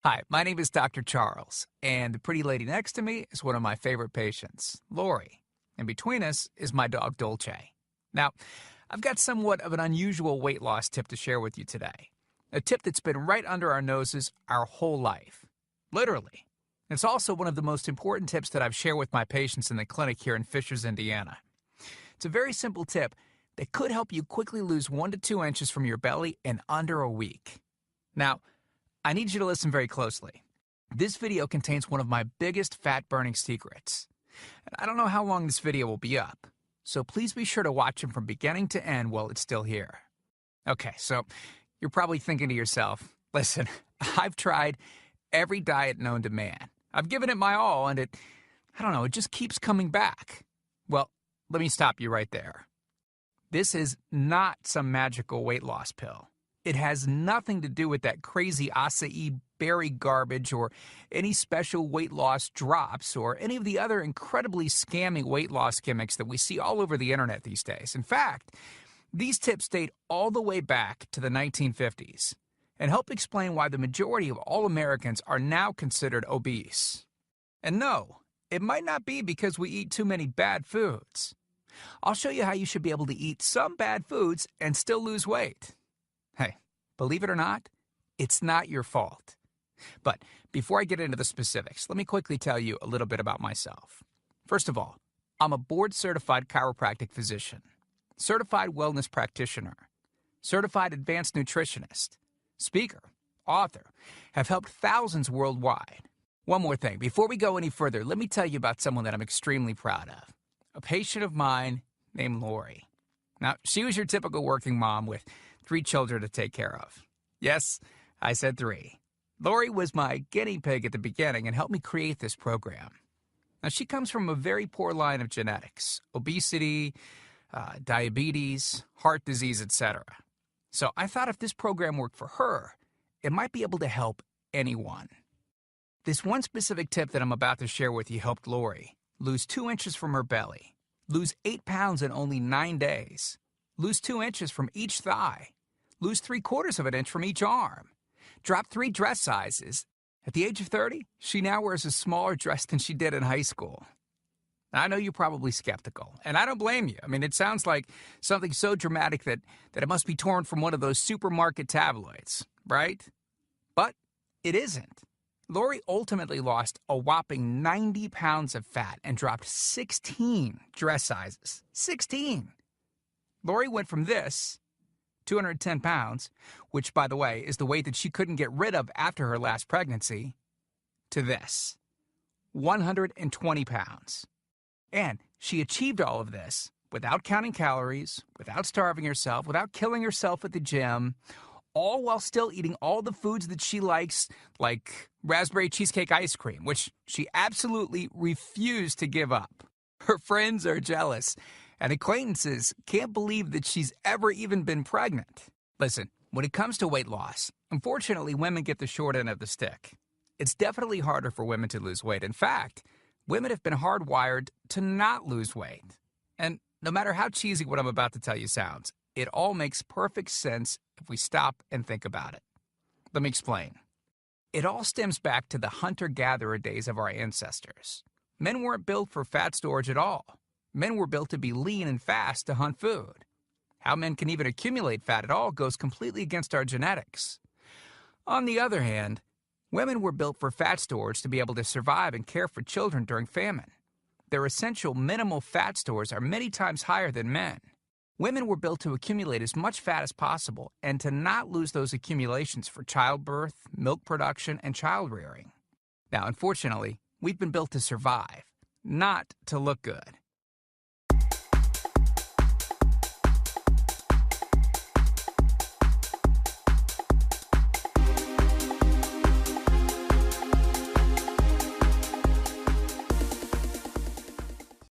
Hi, my name is Dr. Charles, and the pretty lady next to me is one of my favorite patients, Lori. And between us is my dog, Dolce. Now, I've got somewhat of an unusual weight loss tip to share with you today. A tip that's been right under our noses our whole life. Literally. It's also one of the most important tips that I've shared with my patients in the clinic here in Fishers, Indiana. It's a very simple tip that could help you quickly lose 1 to 2 inches from your belly in under a week. Now, I need you to listen very closely. This video contains one of my biggest fat-burning secrets. And I don't know how long this video will be up, so please be sure to watch it from beginning to end while it's still here. Okay, so you're probably thinking to yourself, listen, I've tried every diet known to man. I've given it my all, and it just keeps coming back. Well, let me stop you right there. This is not some magical weight loss pill. It has nothing to do with that crazy acai berry garbage or any special weight loss drops or any of the other incredibly scammy weight loss gimmicks that we see all over the internet these days. In fact, these tips date all the way back to the 1950s and help explain why the majority of all Americans are now considered obese. And no, it might not be because we eat too many bad foods. I'll show you how you should be able to eat some bad foods and still lose weight. Hey, believe it or not, it's not your fault. But before I get into the specifics, let me quickly tell you a little bit about myself. First of all, I'm a board-certified chiropractic physician, certified wellness practitioner, certified advanced nutritionist, speaker, author, have helped thousands worldwide. One more thing, before we go any further, let me tell you about someone that I'm extremely proud of, a patient of mine named Lori. Now, she was your typical working mom with 3 children to take care of. Yes, I said 3. Lori was my guinea pig at the beginning and helped me create this program. Now, she comes from a very poor line of genetics, obesity, diabetes, heart disease, etc. So I thought if this program worked for her, it might be able to help anyone. This one specific tip that I'm about to share with you helped Lori lose 2 inches from her belly, lose 8 pounds in only 9 days, lose 2 inches from each thigh, lose 3/4 of an inch from each arm, drop 3 dress sizes. At the age of 30, she now wears a smaller dress than she did in high school. I know you're probably skeptical, and I don't blame you. I mean, it sounds like something so dramatic that it must be torn from one of those supermarket tabloids, right? But it isn't. Lori ultimately lost a whopping 90 pounds of fat and dropped 16 dress sizes. 16! Lori went from this, 210 pounds, which, by the way, is the weight that she couldn't get rid of after her last pregnancy, to this, 120 pounds. And she achieved all of this without counting calories, without starving herself, without killing herself at the gym, all while still eating all the foods that she likes, like raspberry cheesecake ice cream, which she absolutely refused to give up. Her friends are jealous, and acquaintances can't believe that she's ever even been pregnant. Listen, when it comes to weight loss, unfortunately, women get the short end of the stick. It's definitely harder for women to lose weight. In fact, women have been hardwired to not lose weight. And no matter how cheesy what I'm about to tell you sounds, it all makes perfect sense if we stop and think about it. Let me explain. It all stems back to the hunter-gatherer days of our ancestors. Men weren't built for fat storage at all. Men were built to be lean and fast to hunt food. How men can even accumulate fat at all goes completely against our genetics. On the other hand, women were built for fat storage to be able to survive and care for children during famine. Their essential minimal fat stores are many times higher than men. Women were built to accumulate as much fat as possible and to not lose those accumulations for childbirth, milk production, and child rearing. Now, unfortunately, we've been built to survive, not to look good.